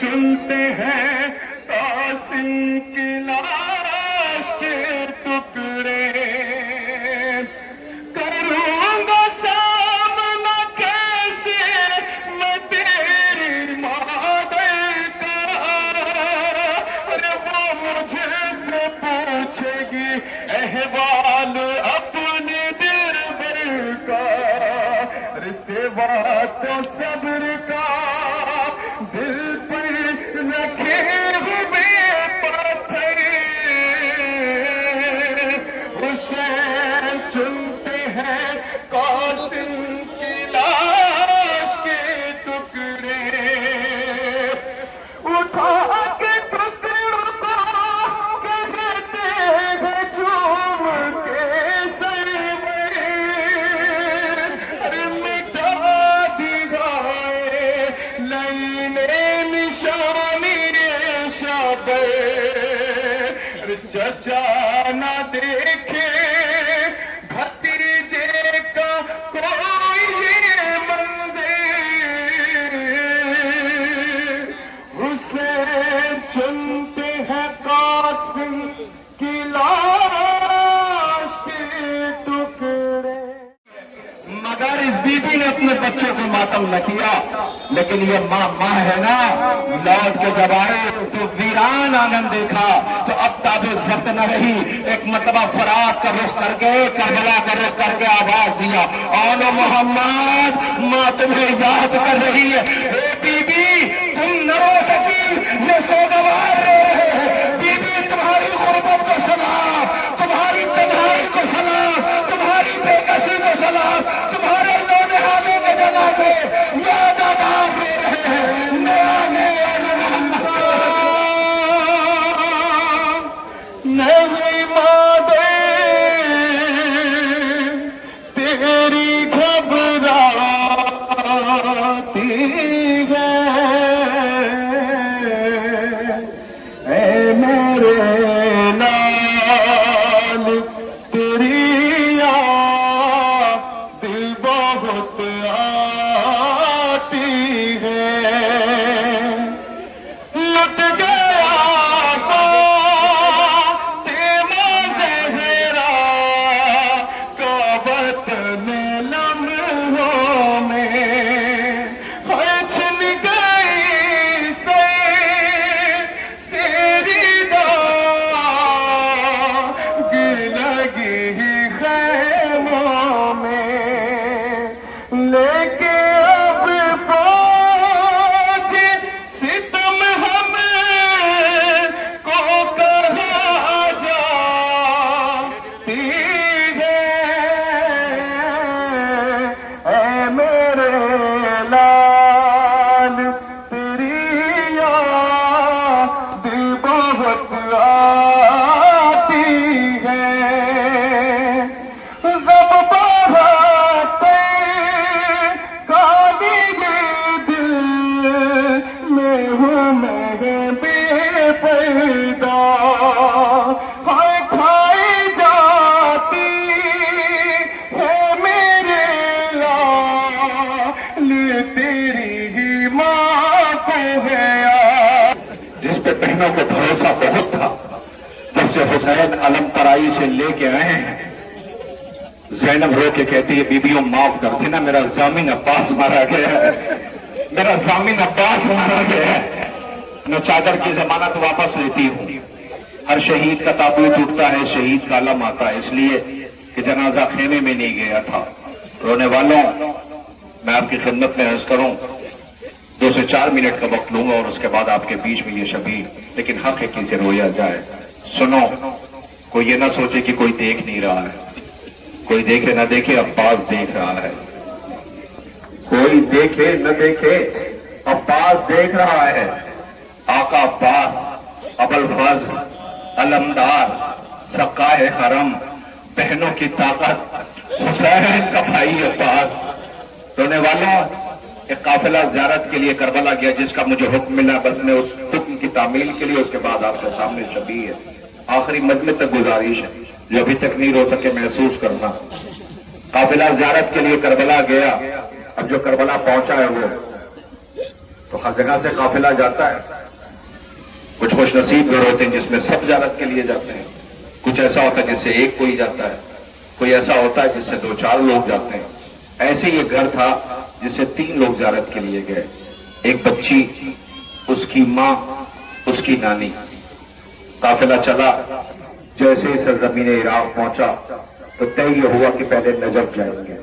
چنتے ہیں قاسم کی لاش کے ٹکڑے کروں گا سامنا کیسے میں تیری مادر کا ارے وہ مجھے سے پوچھے گی احوال اپنے دل بھر کا ارے سوا تو صبر کا دل پر رکھے ہوئے پتھر اسے چنتے ہیں قاسم کی لاش کے ٹکڑے اٹھا کے ٹکڑوں کو کہتے ہیں چوم کے سر میں ارے مٹا دگائے لینے نشانی شب چچا نہ دیکھے بھتیجے کا کوئی منظر اسے چنتے ہیں قاسم کی لاش کے ٹکڑے مگر اس بیوی نے اپنے بچوں کو ماتم نہ کیا لیکن یہ ماں ہے نا لوٹ کے جب آئے تو ویران آنگن دیکھا تو اب تاب ضبط نہ رہی ایک مرتبہ فرات کا رخ کر کے کربلا کا رخ کر کے آواز دیا آلو محمد ماں تمہیں یاد کر رہی ہے اے بی بی تم نہ رو سکی یہ سوگوار رو رہے ہیں بی بی تمہاری غربت کو سلام تمہاری تنہائی کو سلام تمہاری بے کسی کو سلام تمہارے لونے حالوں کے جنازے یاد آباد رو رہے ہیں نہیں مادے تیری گھبراتی ہے اے میرے لال تیری یاد بہت آتی ہے لٹ گیا فاطمہ زہرا کا وطن لمحوں میں چھن گئی سیری داغ لگی خیموں میں لیکن اب فوج ستم ہمیں کو کہا جاتی ہے اے میرے لال تیری یاد بہت آتی ہے غم بہت کالی دل میں ہوں میں بے پردہ ہائے کھائی جاتی ہے میرے لال تیری ہی ماں کو ہے جس پہ بہنوں کو بھروسہ بہت تھا جب سے حسین علم ترائی سے لے کے آئے ہیں زینب رو کے کہتی ہے بیبیوں معاف کر دینا میرا ضامن عباس مارا گیا ہے میرا ضامن عباس مارا گیا ہے میں چادر کی ضمانت واپس لیتی ہوں ہر شہید کا تابوت اٹھتا ہے شہید کا علم آتا ہے اس لیے کہ جنازہ خیمے میں نہیں گیا تھا رونے والوں میں آپ کی خدمت میں عرض کروں 2 سے 4 منٹ کا وقت لوں گا اور اس کے بعد آپ کے بیچ میں یہ شبیر لیکن حق ہے کہ اسے رویا جائے سنو کوئی یہ نہ سوچے کہ کوئی دیکھ نہیں رہا ہے کوئی دیکھے نہ دیکھے عباس دیکھ رہا ہے کوئی دیکھے نہ دیکھے عباس دیکھ رہا ہے آقا عباس ابوالفضل علمدار سقائے حرم بہنوں کی طاقت حسین کا بھائی عباس رونے والوں ایک قافلہ زیارت کے لیے کربلا گیا جس کا مجھے حکم ملا بس میں اس حکم کی تعمیل کے لیے اس کے بعد آپ کے سامنے شبیہ ہے آخری مجمع تک گزارش ہے جو ابھی تک نہیں رو سکے محسوس کرنا قافلہ زیارت کے لیے کربلا گیا اب جو کربلا پہنچا ہے وہ تو ہر جگہ سے قافلہ جاتا ہے. کچھ خوش نصیب گھر ہوتے ہیں جس میں سب زیارت کے لیے جاتے ہیں. کچھ ایسا ہوتا ہے جس سے ایک کوئی جاتا ہے. کوئی ایسا ہوتا ہے جس سے 2-4 لوگ جاتے ہیں. ایسے یہ گھر تھا جس سے 3 لوگ زیارت کے لیے گئے. ایک بچی, اس کی ماں, اس کی نانی. قافلہ چلا. جیسے ہی سرزمین عراق پہنچا تو طے یہ ہوا کہ پہلے نجف جائیں گے.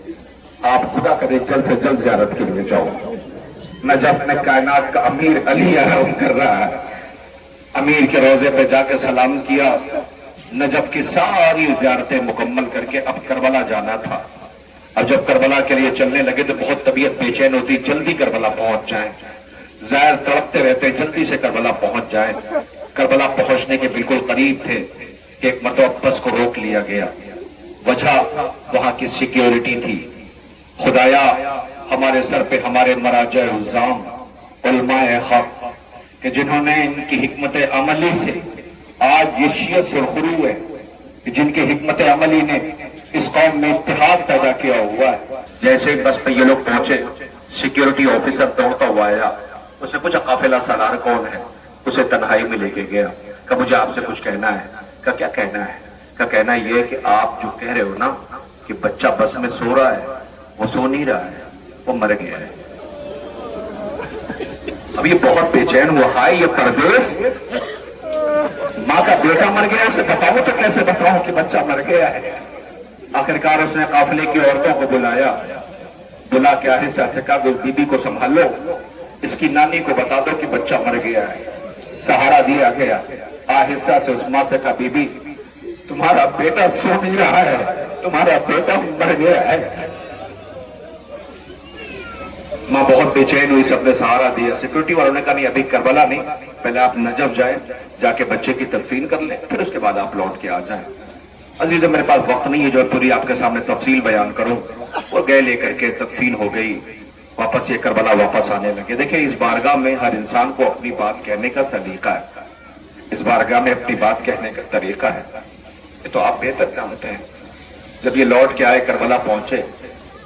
آپ خدا کرے جلد سے جلد زیارت کے لیے جاؤ. نجف میں کائنات کا امیر علی آرام کر رہا ہے. امیر کے روزے پہ جا کے سلام کیا. نجف کی ساری زیارتیں مکمل کر کے اب کربلا جانا تھا. اب جب کربلا کے لیے چلنے لگے تو بہت طبیعت بے چین ہوتی, جلدی کربلا پہنچ جائیں. زائر تڑپتے رہتے جلدی سے کربلا پہنچ جائیں. کربلا پہنچنے کے بالکل قریب تھے کہ ایک مرتبہ بس کو روک لیا گیا. وجہ وہاں کی سیکیورٹی تھی. خدایا ہمارے سر پہ ہمارے مراجع الزام علماء حق کہ جنہوں نے ان کی حکمت عملی سے آج یہ شیعہ سرخرو ہے, کہ جن کی حکمت عملی نے اس قوم میں اتحاد پیدا کیا ہوا ہے. جیسے بس پہ یہ لوگ پہنچے, سیکیورٹی آفیسر دوڑتا ہوا آیا. اس نے پوچھا قافلہ سالار کون ہے؟ اسے تنہائی میں لے کے گیا. کہ مجھے آپ سے کچھ کہنا ہے. کہ کیا کہنا ہے؟ کہ کہنا یہ ہے کہ آپ جو کہہ رہے ہو نا کہ بچہ بس میں سو رہا ہے, وہ سو نہیں رہا ہے, وہ مر گیا ہے. اب یہ بہت بے چین ہوا. ہائے یہ پردیس, ماں کا بیٹا مر گیا, اسے بتاؤ تو کیسے بتاؤں کہ بچہ مر گیا ہے. آخرکار اس نے قافلے کی عورتوں کو بلایا. بلا کے آہستہ سے کہا کہ بی بی کو سنبھال لو, اس کی نانی کو بتا دو کہ بچہ مر گیا ہے. سہارا دیا گیا. آہستہ سے اس ماں سے کہا بی بی تمہارا بیٹا سو نہیں رہا ہے, تمہارا بیٹا مر گیا ہے. ماں بہت بے چین ہوئی, سب نے سہارا دیا. سیکورٹی والوں نے کہا نہیں ابھی کربلا نہیں, پہلے آپ نجف جائیں, جا کے بچے کی تدفین کر لیں, پھر اس کے بعد آپ لوٹ کے آ جائیں. عزیز میرے پاس وقت نہیں ہے جو پوری آپ کے سامنے تفصیل بیان کروں. وہ گئے, لے کر کے تدفین ہو گئی. واپس یہ کربلا واپس آنے لگے. دیکھیں اس بارگاہ میں ہر انسان کو اپنی بات کہنے کا سلیقہ ہے. اس بارگاہ میں اپنی بات کہنے کا طریقہ ہے. یہ تو آپ بہتر جانتے ہیں. جب یہ لوٹ کے آئے, کربلا پہنچے,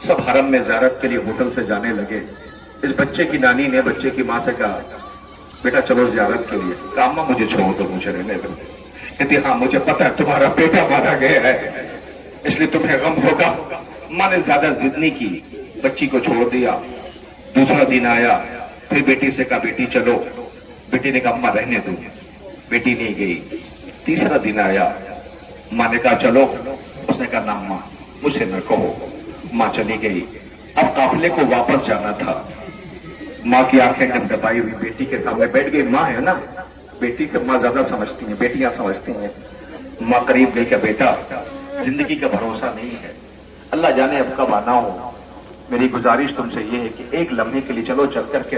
سب حرم میں زیارت کے لیے ہوٹل سے جانے لگے. اس بچے کی نانی نے بچے کی ماں سے کہا بیٹا چلو زیارت کے لیے. کہا اماں مجھے چھوڑ دو, مجھے رہنے دو. کہتی ہاں مجھے پتا ہے تمہارا بیٹا مارا گیا ہے, اس لیے تمہیں غم ہوگا. ماں نے زیادہ ضد نہیں کی, بچی کو چھوڑ دیا. دوسرا دن آیا, پھر بیٹی سے کہا بیٹی چلو. بیٹی نے کہا اماں رہنے دو. بیٹی نہیں گئی. تیسرا دن آیا, ماں نے کہا چلو. اس نے کہا نہ ماں مجھ سے نہ کہو. ماں چلی گئی. اب قافلے کو واپس جانا تھا. ماں کی آنکھیں ڈبڈبائی ہوئی, بیٹی کے سامنے بیٹھ گئی. ماں ہے نا, بیٹی کے ماں زیادہ سمجھتی ہیں, بیٹیاں سمجھتی ہیں. ماں قریب گئی کہ بیٹا زندگی کا بھروسہ نہیں ہے, اللہ جانے اب کب آنا ہو. میری گزارش تم سے یہ ہے کہ ایک لمحے کے لیے چلو چل کر کے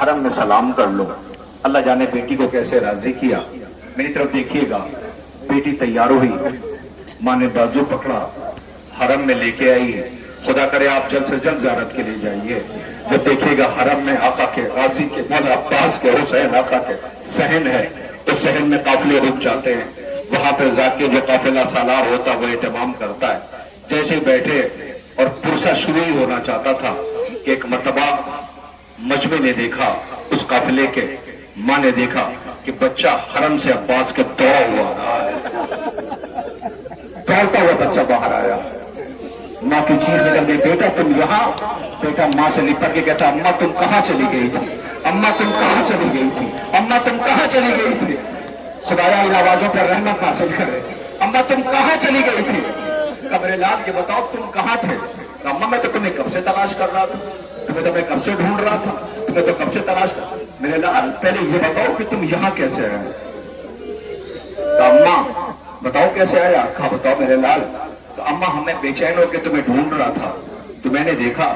حرم میں سلام کر لو. اللہ جانے بیٹی کو کیسے راضی کیا. میری طرف دیکھیے گا. بیٹی تیار ہوئی, ماں نے بازو پکڑا, حرم میں لے کے آئی ہے. خدا کرے آپ جلد سے جلد زیارت کے لیے جائیے. جب دیکھیے گا حرم میں آقا کے غازی کے مولا عباس کے حسین آقا کے صحن ہے, تو صحن میں قافلے رک جاتے ہیں. وہاں پہ ذاکر جو قافلہ سالار ہوتا وہ اہتمام کرتا ہے. جیسے ہی بیٹھے اور پرسہ شروع ہی ہونا چاہتا تھا کہ ایک مرتبہ مجمع نے دیکھا, اس قافلے کے ماں نے دیکھا کہ بچہ حرم سے عباس کے دوڑا ہوا آ رہا ہے. دوڑتا ہوا بچہ باہر آیا. ماں کی چیخ نکل گئی بیٹا تم یہاں. بیٹا ماں سے لپٹ کے کہتا اماں تم کہاں چلی گئی تھی, اماں تم کہاں چلی گئی تھی, اماں تم کہاں چلی گئی تھی. خدایا ان آوازوں پر رحمت حاصل کرے. اماں تم کہاں چلی گئی تھی. کہ میرے لال یہ بتاؤ تم کہاں تھے. کہ اماں میں تو تمہیں کب سے تلاش کر رہا تھا, تمہیں تو میں کب سے ڈھونڈ رہا تھا, تمہیں تو کب سے تلاش کر. میرے لال پہلے یہ بتاؤ کہ تم یہاں کیسے آئے. کہ اماں بتاؤ کیسے آیا. کہا بتاؤ میرے لال. تو اماں ہمیں بے چین ہو کے تمہیں ڈھونڈ رہا تھا, تو میں نے دیکھا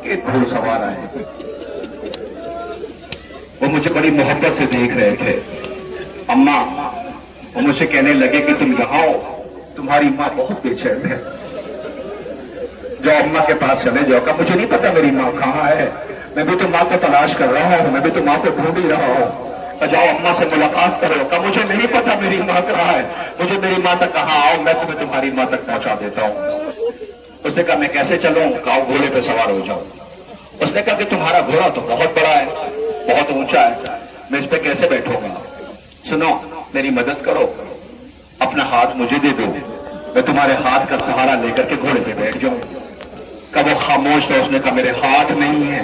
کہ ایک گھوڑ سوار آئے. وہ مجھے بڑی محبت سے دیکھ رہے تھے. اماں وہ مجھ سے کہنے لگے کہ تم یہاں ہو, تمہاری ماں بہت بے چین ہے, جاؤ اماں کے پاس چلے جاؤ. کہ مجھے نہیں پتا میری ماں کہاں ہے, میں بھی تو ماں کو تلاش کر رہا ہوں, میں بھی تو ماں کو ڈھونڈ ہی رہا ہوں. جاؤ اماں سے ملاقات کرو. کہ مجھے نہیں پتا میری ماں کہاں ہے, مجھے میری ماں تک کہاں آؤ, میں تمہیں تمہاری ماں تک پہنچا دیتا ہوں. اس نے کہا میں کیسے چلوں. کہا گھوڑے پہ سوار ہو جاؤ. اس نے کہا کہ تمہارا گھوڑا تو بہت بڑا ہے, بہت اونچا ہے، میں اس پہ کیسے بیٹھوں گا؟ سنو، میری مدد کرو، اپنا ہاتھ مجھے دے دو، میں تمہارے ہاتھ کا سہارا لے کر کے گھوڑے پہ بیٹھ جاؤں۔ کب وہ خاموش تھا، اس نے کہا میرے ہاتھ نہیں ہے،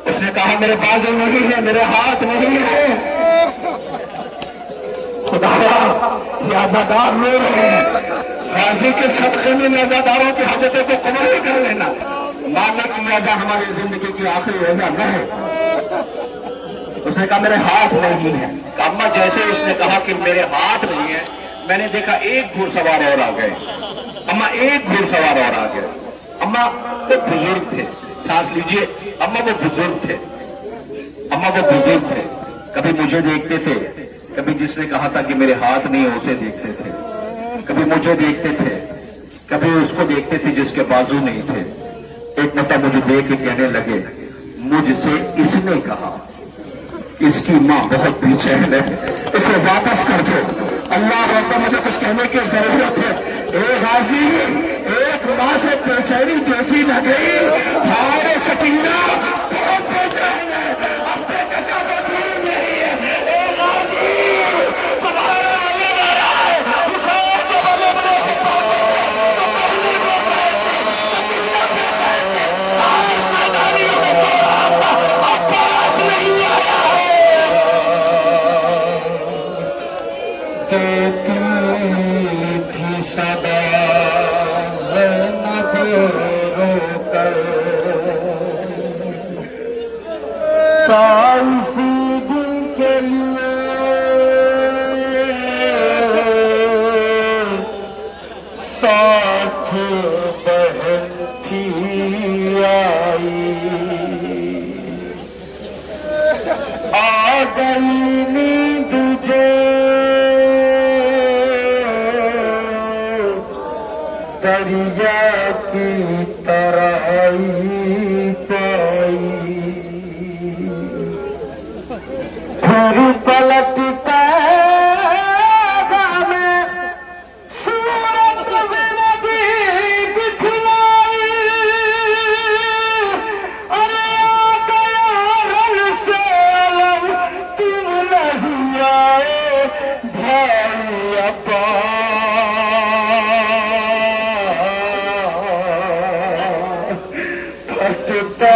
اس نے کہا میرے بازو نہیں ہے، میرے ہاتھ نہیں ہے۔ خدایا، یہ عزادار رو رہے ہیں، غازی کے صدقے میں عزاداروں کی حاجتوں کو قبول بھی کر لینا۔ مانا کہ عزا ہماری زندگی کی آخری عزا نہ ہو۔ اس نے کہا میرے ہاتھ نہیں ہے۔ اما جیسے اس نے کہا کہ میرے ہاتھ نہیں ہے، میں نے دیکھا ایک گھوڑ سوار اور آ گئے۔ اما ایک گھوڑ سوار اور آ گئے۔ اما وہ بزرگ تھے، سانس لیجئے، اما وہ بزرگ تھے، اما وہ بزرگ تھے، کبھی مجھے دیکھتے تھے، کبھی جس نے کہا تھا کہ میرے ہاتھ نہیں ہے اسے دیکھتے تھے، کبھی مجھے دیکھتے تھے، کبھی اس کو دیکھتے تھے جس کے بازو نہیں تھے۔ ایک مرتبہ مجھے دیکھ کے کہنے لگے، مجھ سے اس نے کہا اس کی ماں بہت بے چین ہے، اسے واپس کر دو۔ اللہ اکبر، مجھے کچھ کہنے کی ضرورت ہے۔ اے غازی، ایک ماں سے بے چینی دیکھی نہ گئی، ہائے سکینہ بہت بے چین ہے، اپنے چچا کو دور نہیں ہے۔ اے غازی، تمہارا علی میرا ہے، حسین جو بڑے بڑے کے پاتے تو پہلی بے چین تھی، سکینہ بے چین تھی، ہائے سادانیوں نے توڑا تھا، اب پاس نہیں آیا ہے۔ دیتی تھی صدا زینب رو کر، اسی دن کے لیے ساتھ بہن تھی آئی، آ گئی نیند جو دریا کی طرح پائی، پھر پلٹتا میں صورت میں ندی دکھلائی، ارے آ گیا رن سے علم تم نہیں آئے بھائی ابا، پھٹتا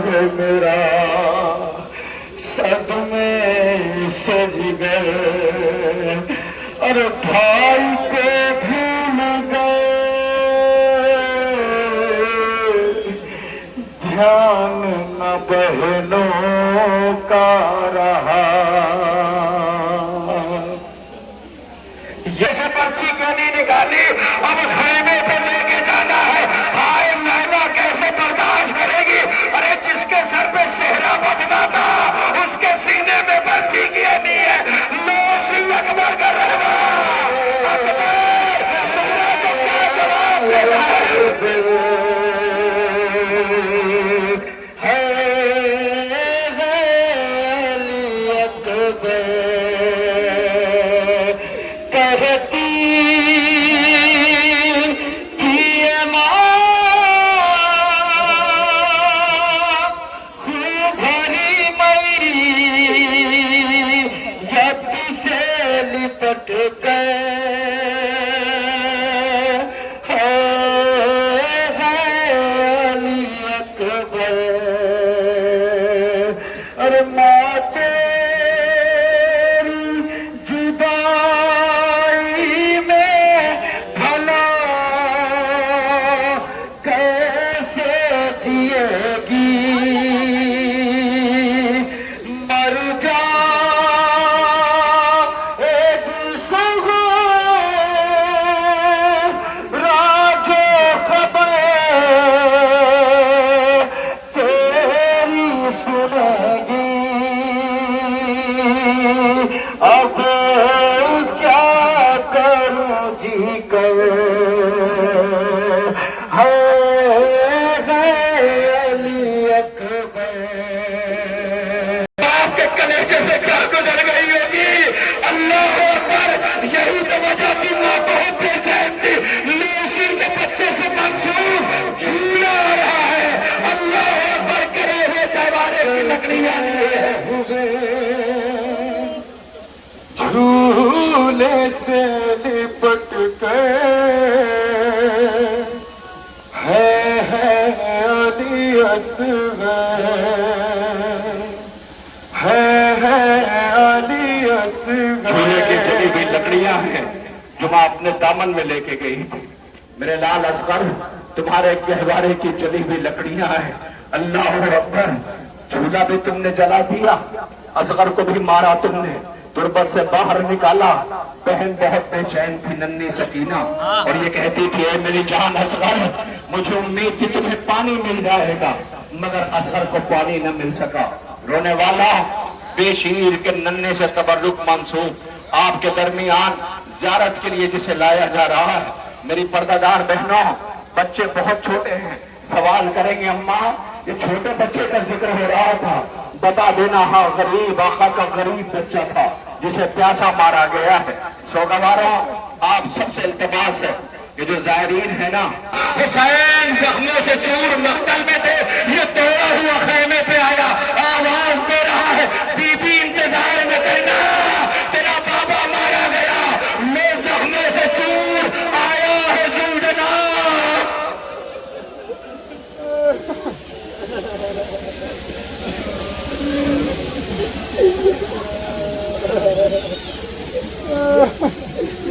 ہے میرا صدمے سے جگر، اور بھائی کو بھول گئے، دھیان نہ بہنوں کا رہا۔ جیسے پرچی کیوں نہیں نکالی، اب خیمے پہ لے کے جانا ہے، ہائے مینا کیسے برداشت کرے گی؟ ارے جس کے سر پہ صحرا بجنا تھا اس کے سینے میں پرچی کی نہیں ہے، نوسی اکبر کا رہنا، اکبر صحرا کو کیا جواب دینا ہے؟ علی اکبر کہتی تھی ماں خوب بھری میری ید سے لپٹ گئے، علی اکبر، ارے ماں تیری جدائی میں بھلا کیسے جیے گی، مر جا ایک سگو راجو خبر تیری سنے گی، اب کیا کروں جی کر، علی اکبر۔ آپ کے کلیجے میں کیا گزر گئی ہوگی؟ اللہ اکبر، یہی تو وجہ تھی ماں بہت بے چین تھی، لوسی کے بچے سے منصور جھولا آ رہا ہے۔ اللہ اکبر کرے ہوئے جوار سینے سے لپٹ کر ہے علی اصغر، ہے علی اصغر. جھولے کی جلی ہوئی لکڑیاں ہیں جو ماں اپنے دامن میں لے کے گئی تھی. میرے لال اصغر تمہارے گہوارے کی جلی ہوئی لکڑیاں ہیں. اللہ اکبر. جھولا بھی تم نے جلا دیا، اصغر کو بھی مارا تم نے، تربت سے باہر نکالا. بہن بہت بے چین تھی ننھی سکینہ، اور یہ کہتی تھی اے میری جان اصغر، مجھے امید تھی تمہیں پانی مل جائے گا، مگر اصغر کو پانی نہ مل سکا. رونے والا بے شیر کے ننھے سے تبرک منسوب آپ کے درمیان زیارت کے لیے جسے لایا جا رہا ہے. میری پردہ دار بہنوں، بچے بہت چھوٹے ہیں، سوال کریں گے اماں یہ چھوٹے بچے کا ذکر ہو رہا تھا، بتا دینا ہاں غریب آقا کا غریب بچہ تھا جسے پیاسا مارا گیا ہے. سوگواروں آپ سب سے التماس ہے، یہ جو زائرین ہے نا، حسین زخموں سے چور مقتل میں تھے، یہ توڑا ہوا خیمے پہ آیا، آواز دے رہا ہے بی بی انتظار میں کرنا، تیرا بابا مارا گیا، میں زخموں سے چور آیا ہے زلجنا.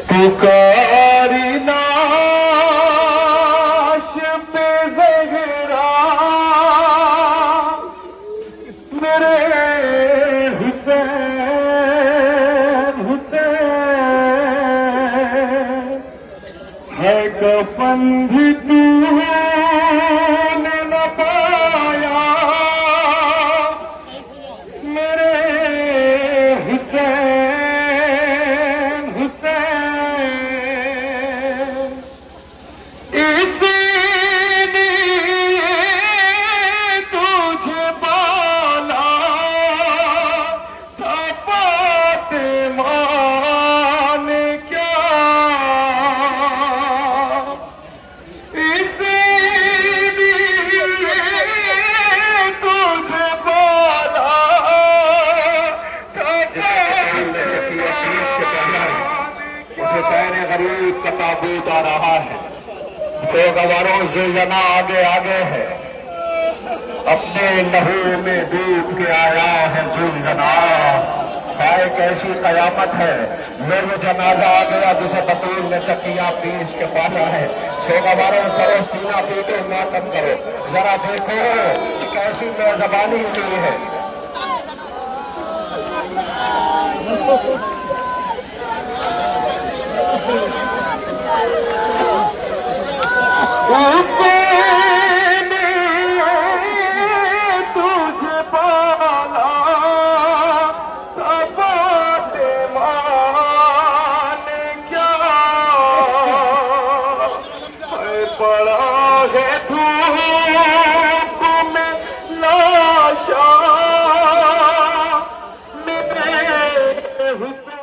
پکاری لاش پہ زہرا میرے حسین حسین، ہے کفن بھی تو نے نہ پایا میرے حسین حسین. اسی لیے تجھے بالا تھا فاطمہ نے کیا، اسی لیے تجھے بالا تھا حسین غریب کا تابوت آ رہا ہے. سوگواروں زلجنا آگے آگے ہے، اپنے لہو میں ڈوب کے آیا ہے زلجنا. ہائے کیسی قیامت ہے، میرے جنازہ آ گیا جسے بطول نے چکیاں پیس کے پالا ہے. سوگواروں سرو سینہ پیٹو ماتم کرو، ذرا دیکھو کہ کیسی میزبانی ہوئی ہے. حسین تجھے پالا تھا فاطمہ نے کیا، پڑا ہے دھوپ میں لاشا میرے حسین.